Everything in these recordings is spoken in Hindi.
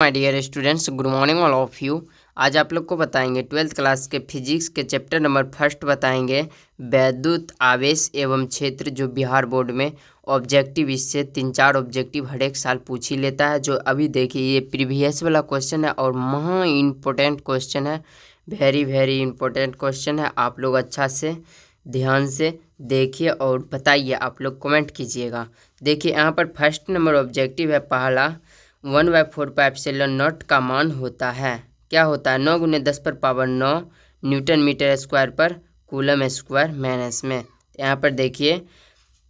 My dear students, good morning all of you. आज आप लोग को बताएंगे 12th क्लास के फिजिक्स के चैप्टर नंबर फर्स्ट बताएंगे वैद्युत आवेश एवं क्षेत्र, जो बिहार बोर्ड में ऑब्जेक्टिव इससे 3-4 ऑब्जेक्टिव हर एक साल पूछ ही लेता है। जो अभी देखिए ये प्रीवियस वाला क्वेश्चन है और महा इम्पोर्टेंट क्वेश्चन है, वेरी वेरी इंपॉर्टेंट क्वेश्चन है। आप लोग अच्छा से ध्यान से देखिए और बताइए, आप लोग कमेंट कीजिएगा। देखिए यहाँ पर फर्स्ट नंबर ऑब्जेक्टिव है पहला, 1/4 का मान होता है, क्या होता है 9 × 10⁻9 न्यूटन मीटर स्क्वायर पर कूलम स्क्वायर माइनस में। यहाँ पर देखिए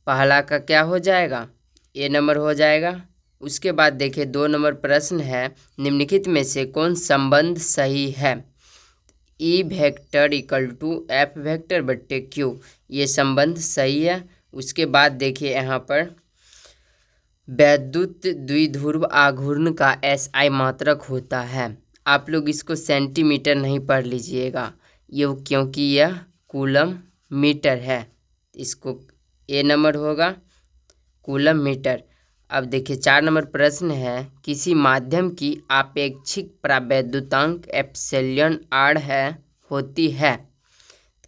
पहला का क्या हो जाएगा, ए नंबर हो जाएगा। उसके बाद देखिए 2 नंबर प्रश्न है, निम्नलिखित में से कौन संबंध सही है। E vector equal to F vector बट्टे क्यू, ये संबंध सही है। उसके बाद देखिए यहाँ पर वैद्युत द्विध्रुव आघूर्ण का SI मात्रक होता है। आप लोग इसको सेंटीमीटर नहीं पढ़ लीजिएगा, ये क्योंकि यह कूलम मीटर है, इसको ए नंबर होगा कूलम मीटर। अब देखिए 4 नंबर प्रश्न है, किसी माध्यम की आपेक्षिक प्रावैद्युतांक एप्सिलॉन आर है होती है,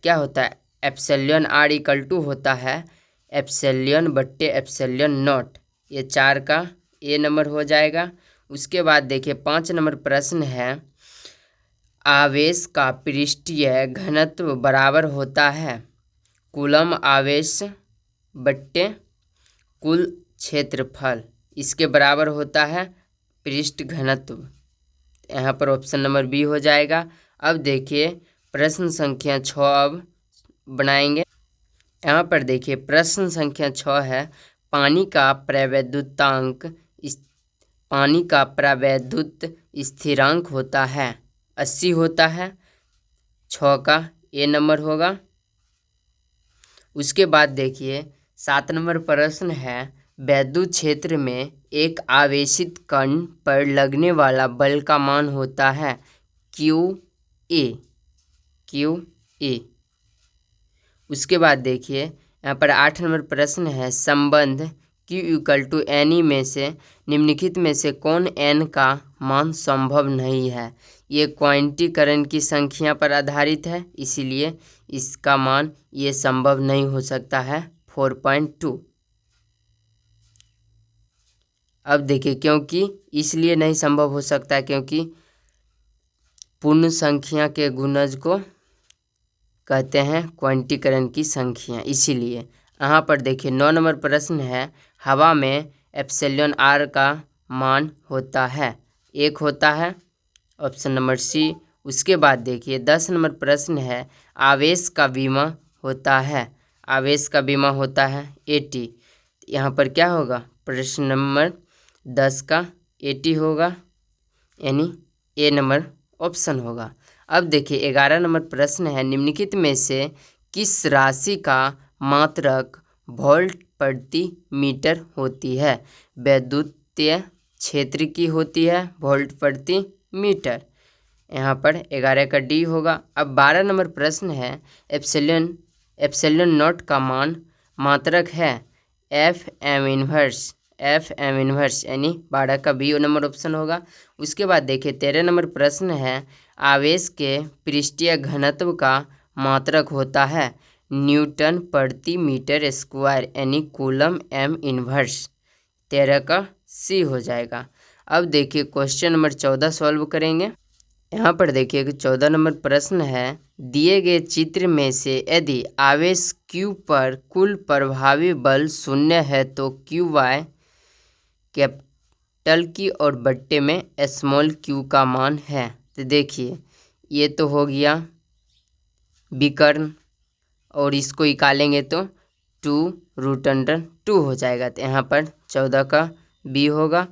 क्या होता है एप्सिलॉन आर इक्वल टू होता है एप्सिलॉन बट्टे एप्सिलॉन नॉट, ये 4 का ए नंबर हो जाएगा। उसके बाद देखिए 5 नंबर प्रश्न है, आवेश का पृष्ठीय घनत्व बराबर होता है कूलम आवेश बट्टे कुल क्षेत्रफल, इसके बराबर होता है पृष्ठ घनत्व। यहाँ पर ऑप्शन नंबर बी हो जाएगा। अब देखिए प्रश्न संख्या 6 अब बनाएंगे। यहाँ पर देखिए प्रश्न संख्या 6 है, पानी का प्रावैद्युत स्थिरांक होता है 80 होता है, 6 का ए नंबर होगा। उसके बाद देखिए 7 नंबर प्रश्न है, वैद्युत क्षेत्र में एक आवेशित कण पर लगने वाला बल का मान होता है QA। उसके बाद देखिए यहाँ पर 8 नंबर प्रश्न है, संबंध Q = N में से निम्नलिखित में से कौन n का मान संभव नहीं है। ये क्वांटीकरण की संख्या पर आधारित है, इसीलिए इसका मान ये संभव नहीं हो सकता है 4.2। अब देखिए क्योंकि इसलिए नहीं संभव हो सकता है क्योंकि पूर्ण संख्या के गुणज को कहते हैं क्वांटीकरण की संख्या, इसीलिए। यहाँ पर देखिए 9 नंबर प्रश्न है, हवा में एप्सिलॉन आर का मान होता है 1 होता है, ऑप्शन नंबर सी। उसके बाद देखिए 10 नंबर प्रश्न है, आवेश का बीमा होता है 80। यहाँ पर क्या होगा, प्रश्न नंबर 10 का 80 होगा, यानी ए नंबर ऑप्शन होगा। अब देखिए 11 नंबर प्रश्न है, निम्नलिखित में से किस राशि का मात्रक वोल्ट प्रति मीटर होती है। वैद्युतीय क्षेत्र की होती है वोल्ट प्रति मीटर, यहाँ पर 11 का डी होगा। अब 12 नंबर प्रश्न है, एप्सिलॉन नॉट का मात्रक है FM इन्वर्स, यानी 12 का बी नंबर ऑप्शन होगा। उसके बाद देखिए 13 नंबर प्रश्न है, आवेश के पृष्ठीय घनत्व का मात्रक होता है न्यूटन प्रति मीटर स्क्वायर, यानी कूलम M इन्वर्स, 13 का सी हो जाएगा। अब देखिए क्वेश्चन नंबर 14 सॉल्व करेंगे। यहाँ पर देखिए 14 नंबर प्रश्न है, दिए गए चित्र में से यदि आवेश Q पर कुल प्रभावी बल 0 है तो QY कैपिटल की और बट्टे में स्मॉल q का मान है। तो देखिए ये तो हो गया विकर्ण, और इसको निकालेंगे तो 2√2 हो जाएगा, तो यहाँ पर 14 का बी होगा।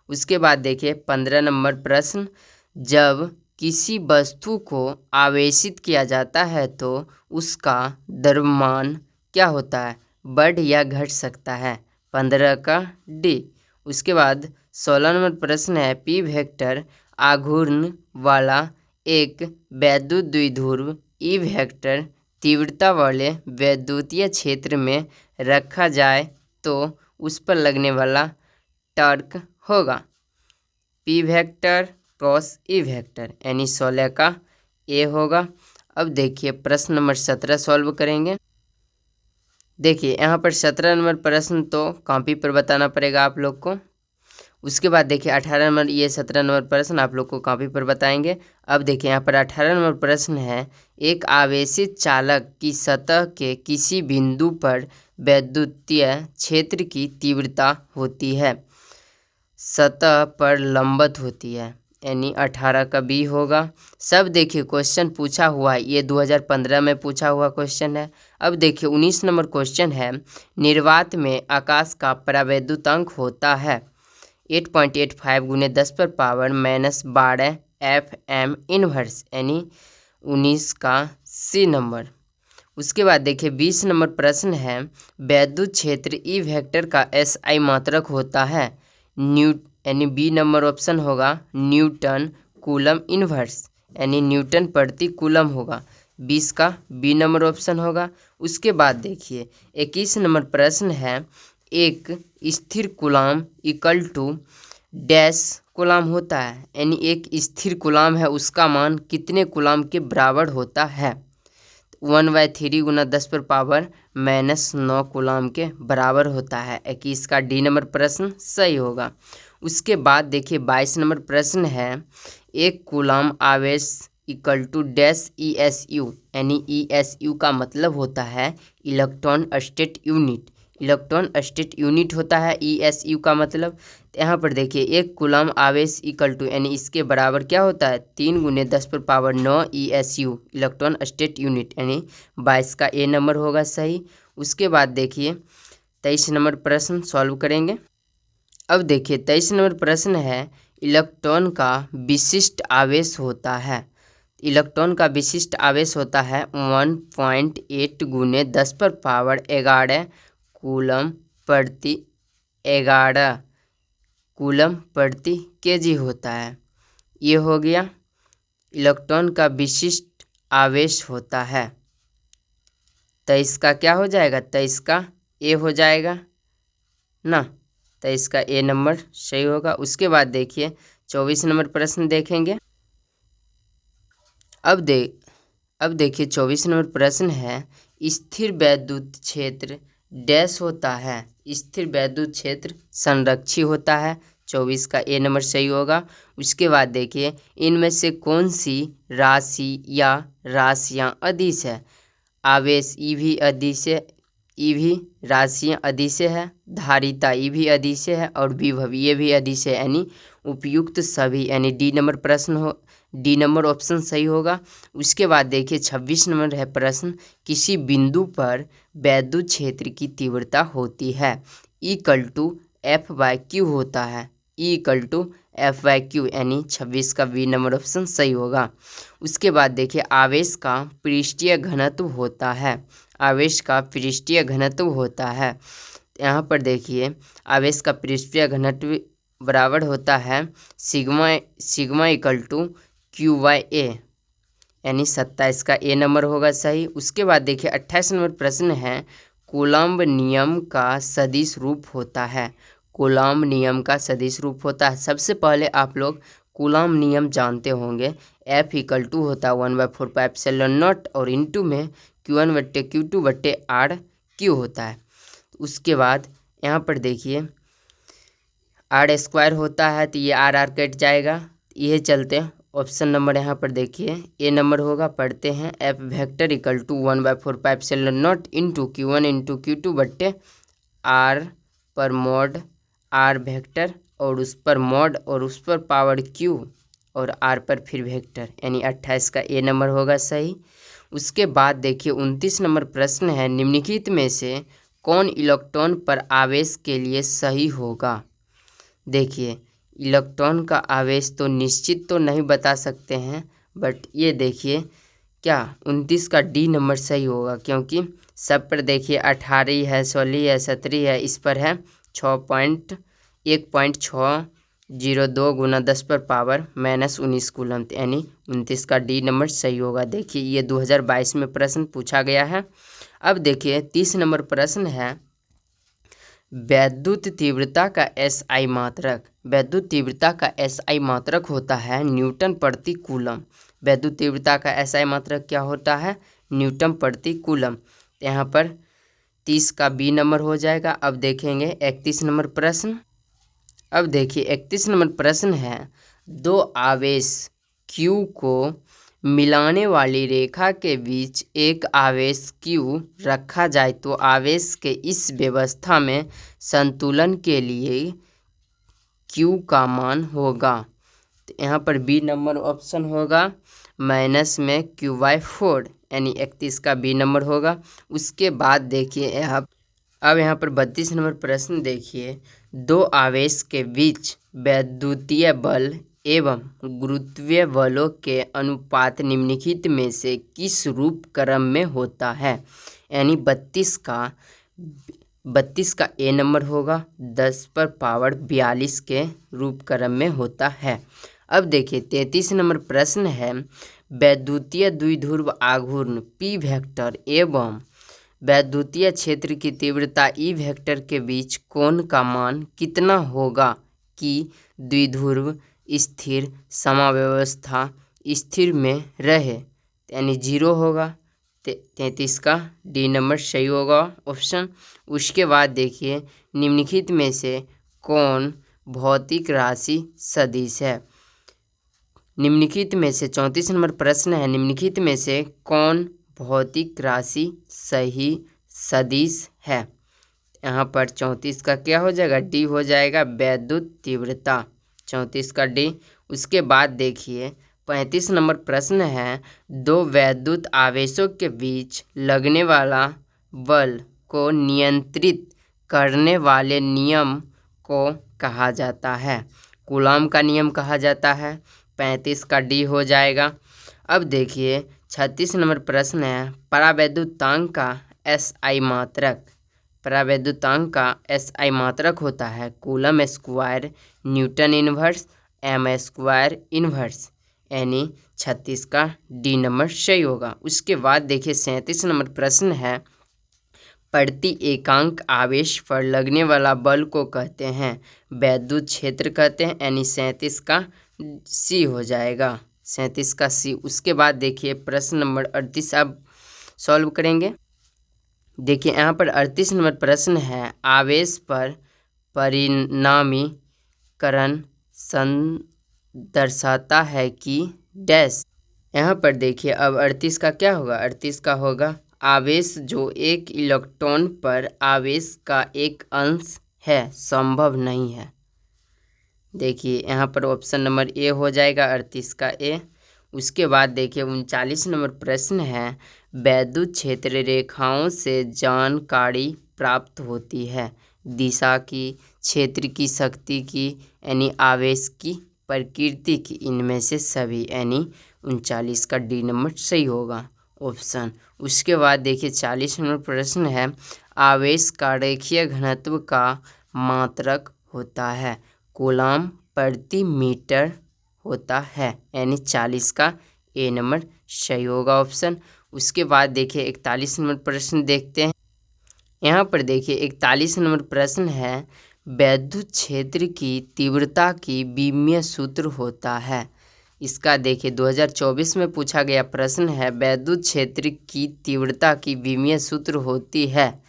उसके बाद देखिए 15 नंबर प्रश्न, जब किसी वस्तु को आवेशित किया जाता है तो उसका द्रव्यमान क्या होता है, बढ़ या घट सकता है, 15 का डी। उसके बाद 16 नंबर प्रश्न है, पी वेक्टर आघूर्ण वाला एक वैद्युत द्विध्रुव ई वेक्टर तीव्रता वाले वैद्युतीय क्षेत्र में रखा जाए तो उस पर लगने वाला टॉर्क होगा। P vector cross E vector, यानी 16 का ए होगा। अब देखिए प्रश्न नंबर 17 सॉल्व करेंगे। देखिए यहाँ पर 17 नंबर प्रश्न तो कॉपी पर बताना पड़ेगा आप लोग को। उसके बाद देखिए 18 नंबर, ये 17 नंबर प्रश्न आप लोग को कॉपी पर बताएंगे। अब देखिए यहाँ पर 18 नंबर प्रश्न है, एक आवेशित चालक की सतह के किसी बिंदु पर वैद्युतीय क्षेत्र की तीव्रता होती है, सतह पर लंबवत होती है, यानी 18 का बी होगा। सब देखिए क्वेश्चन पूछा हुआ है, ये 2015 में पूछा हुआ क्वेश्चन है। अब देखिए 19 नंबर क्वेश्चन है, निर्वात में आकाश का परावैद्युतांक होता है 8.85 गुने 10 पर पावर -12 FM इनवर्स, यानी 19 का सी नंबर। उसके बाद देखिए 20 नंबर प्रश्न है, वैद्युत क्षेत्र ई वेक्टर का SI मात्रक होता है यानी बी नंबर ऑप्शन होगा न्यूटन कूलम इनवर्स, यानी न्यूटन प्रति कूलम होगा, 20 का बी नंबर ऑप्शन होगा। उसके बाद देखिए 21 नंबर प्रश्न है, एक स्थिर coulomb equal to dash coulomb होता है, यानी एक स्थिर कूलाम है उसका मान कितने कूलाम के बराबर होता है, 1/3 गुना 10 पर पावर -9 कूलाम के बराबर होता है। 21 का डी नंबर प्रश्न सही होगा। उसके बाद देखिए 22 नंबर प्रश्न है, एक कूलाम आवेश इक्वल टू डैश ESU, यानी ESU का मतलब होता है electron state unit, electron state unit होता है ESU का मतलब। यहाँ पर देखिए एक कूलाम आवेश इक्वल टू, यानी इसके बराबर क्या होता है 3 गुने 10 पर power 9 ESU, electron state unit, यानी 22 का ए नंबर होगा सही। उसके बाद देखिए 23 नंबर प्रश्न सॉल्व करेंगे। अब देखिए 23 नंबर प्रश्न है, इलेक्ट्रॉन का विशिष्ट आवेश होता है, इलेक्ट्रॉन का विशिष्ट आवेश होता है 1.8 गुने 10 पर पावर 11 कूलम प्रति 11 कूलम प्रति केजी होता है। ये हो गया इलेक्ट्रॉन का विशिष्ट आवेश होता है। 23 का क्या हो जाएगा, 23 का ए हो जाएगा ना, 23 का ए नंबर सही होगा। उसके बाद देखिए 24 नंबर प्रश्न देखेंगे। अब देखिए 24 नंबर प्रश्न है, स्थिर वैद्युत क्षेत्र डैश होता है, स्थिर वैद्युत क्षेत्र संरक्षी होता है, 24 का ए नंबर सही होगा। उसके बाद देखिए इनमें से कौन सी राशि या राशियां अदिश है, आवेश ई भी अदिश है, ई भी राशियां अदिश है, धारिता ई भी अदिश है, और विभव ये भी अदिश है, यानी उपयुक्त सभी, यानी डी नंबर प्रश्न हो, डी नंबर ऑप्शन सही होगा। उसके बाद देखिए 26 नंबर है प्रश्न, किसी बिंदु पर वैद्युत क्षेत्र की तीव्रता होती है E=F/Q होता है, E=F/Q, यानी 26 का बी नंबर ऑप्शन सही होगा। उसके बाद देखिए आवेश का पृष्ठीय घनत्व होता है, आवेश का पृष्ठीय घनत्व होता है। यहाँ पर देखिए आवेश का पृष्ठीय घनत्व बराबर होता है सिग्मा = Q/A, यानी 27 का ए नंबर होगा सही। उसके बाद देखिए 28 नंबर प्रश्न है, कूलम्ब नियम का सदिश रूप होता है, कूलम्ब नियम का सदिश रूप होता है। सबसे पहले आप लोग कूलम्ब नियम जानते होंगे, F= होता है 1/4πε0 और इंटू में Q1/Q2/R होता है। उसके बाद यहाँ पर देखिए R² होता है, तो ये R कट जाएगा, ये चलते हैं ऑप्शन नंबर यहाँ पर देखिए ए नंबर होगा। पढ़ते हैं F= 1/4πε0 into Q1 into Q2/R पर मॉड R वेक्टर, और उस पर मॉड और उस पर पावर Q और R पर फिर वेक्टर, यानी 28 का ए नंबर होगा सही। उसके बाद देखिए 29 नंबर प्रश्न है, निम्नलिखित में से कौन इलेक्ट्रॉन पर आवेश के लिए सही होगा। देखिए इलेक्ट्रॉन का आवेश तो निश्चित तो नहीं बता सकते हैं, बट ये देखिए क्या 29 का डी नंबर सही होगा, क्योंकि सब पर देखिए 18 है, 16 है, 17 है, इस पर है 1.602 गुना 10 पर पावर -19 कूलम, यानी 29 का डी नंबर सही होगा। देखिए ये 2022 में प्रश्न पूछा गया है। अब देखिए 30 नंबर प्रश्न है, वैद्युत तीव्रता का SI मात्रक, वैद्युत तीव्रता का SI मात्रक होता है न्यूटन प्रति कूलम। वैद्युत तीव्रता का SI मात्रक क्या होता है? न्यूटन प्रति कूलम। तो यहाँ पर 30 का B नंबर हो जाएगा। अब देखेंगे 31 नंबर प्रश्न। अब देखिए 31 नंबर प्रश्न है, दो आवेश Q को मिलाने वाली रेखा के बीच एक आवेश Q रखा जाए तो आवेश के इस व्यवस्था में संतुलन के लिए Q का मान होगा। तो यहाँ पर B नंबर ऑप्शन होगा माइनस में Q/4, यानी 31 का B नंबर होगा। उसके बाद देखिए अब यहाँ पर 32 नंबर प्रश्न देखिए, दो आवेश के बीच वैद्युतीय बल एवं गुरुत्वीय बलों के अनुपात निम्नलिखित में से किस रूप क्रम में होता है? यानी 32 का A नंबर होगा, 10 पर पावर 42 के रूप क्रम में होता है। अब देखिए 33 नंबर प्रश्न है, वैद्युतीय द्विध्रुव आघूर्ण P वेक्टर एवं वैद्युतीय क्षेत्र की तीव्रता E वेक्टर के बीच कोण का मान कितना होगा कि द्विध्रुव स्थिर समाव्यवस्था स्थिर में रहे? यानी 0 होगा। 33 का D नंबर सही होगा ऑप्शन। उसके बाद देखिए निम्नलिखित में से कौन भौतिक राशि सदिश है? निम्नलिखित में से 34 नंबर प्रश्न है, निम्नलिखित में से कौन भौतिक राशि सही सदिश है? यहाँ पर 34 का क्या हो जाएगा? D हो जाएगा, वैद्युत तीव्रता। 34 का D। उसके बाद देखिए 35 नंबर प्रश्न है, दो वैद्युत आवेशों के बीच लगने वाला बल को नियंत्रित करने वाले नियम को कहा जाता है? कूलॉम का नियम कहा जाता है। 35 का D हो जाएगा। अब देखिए 36 नंबर प्रश्न है, परावैद्युतांक का SI मात्रक। परावैद्युतांक का SI मात्रक होता है coulomb square Newton inverse m² inverse, यानी 36 का D नंबर सही होगा। उसके बाद देखिए 37 नंबर प्रश्न है, प्रति एकांक आवेश पर लगने वाला बल को कहते हैं वैद्युत क्षेत्र कहते हैं, यानी 37 का C हो जाएगा, 37 का C। उसके बाद देखिए प्रश्न नंबर 38 आप सॉल्व करेंगे। देखिए यहाँ पर 38 नंबर प्रश्न है, आवेश पर परिणामीकरण दर्शाता है कि डैश। यहाँ पर देखिए अब 38 का क्या होगा? 38 का होगा आवेश जो एक इलेक्ट्रॉन पर आवेश का एक अंश है संभव नहीं है। देखिए यहाँ पर ऑप्शन नंबर A हो जाएगा, 38 का A। उसके बाद देखिए 39 नंबर प्रश्न है, वैद्युत क्षेत्र रेखाओं से जानकारी प्राप्त होती है दिशा की, क्षेत्र की, शक्ति की, यानी आवेश की, प्रकृति की, इनमें से सभी, यानी 39 का D नंबर सही होगा ऑप्शन। उसके बाद देखिए 40 नंबर प्रश्न है, आवेश का रेखीय घनत्व का मात्रक होता है कूलॉम प्रति मीटर होता है, यानी 40 का A नंबर सही होगा ऑप्शन। उसके बाद देखिए 41 नंबर प्रश्न देखते हैं। यहाँ पर देखिए 41 नंबर प्रश्न है, वैद्युत क्षेत्र की तीव्रता की विमीय सूत्र होता है। इसका देखिए 2024 में पूछा गया प्रश्न है, वैद्युत क्षेत्र की तीव्रता की विमीय सूत्र होती है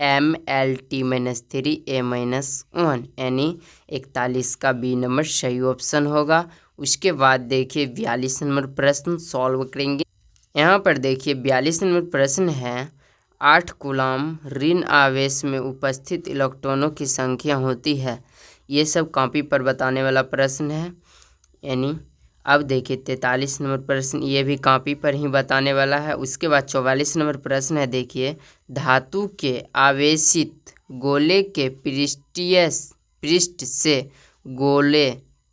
MLT-3A-1, यानी 41 का B नंबर सही ऑप्शन होगा। उसके बाद देखिए 42 नंबर प्रश्न सॉल्व करेंगे। यहाँ पर देखिए 42 नंबर प्रश्न है, 8 कूलॉम ऋण आवेश में उपस्थित इलेक्ट्रॉनों की संख्या होती है। ये सब कॉपी पर बताने वाला प्रश्न है, यानी अब देखिए 43 नंबर प्रश्न ये भी कॉपी पर ही बताने वाला है। उसके बाद 44 नंबर प्रश्न है, देखिए धातु के आवेशित गोले के पृष्ठ से गोले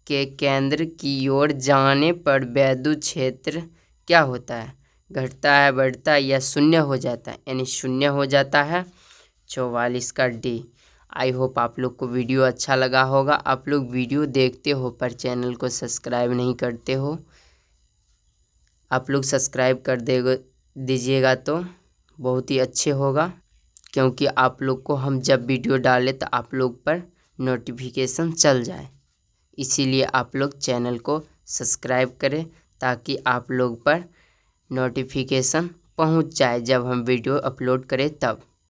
के केंद्र की ओर जाने पर वैद्युत क्षेत्र क्या होता है? घटता है, बढ़ता है, या शून्य हो जाता है? यानी शून्य हो जाता है, 44 का D। आई होप आप लोग को वीडियो अच्छा लगा होगा। आप लोग वीडियो देखते हो पर चैनल को सब्सक्राइब नहीं करते हो, आप लोग सब्सक्राइब कर दीजिएगा तो बहुत ही अच्छे होगा। क्योंकि आप लोग को हम जब वीडियो डालें तो आप लोग पर नोटिफिकेशन चल जाए। इसीलिए आप लोग चैनल को सब्सक्राइब करें ताकि आप लोग पर नोटिफिकेशन पहुंच जाए जब हम वीडियो अपलोड करें तब।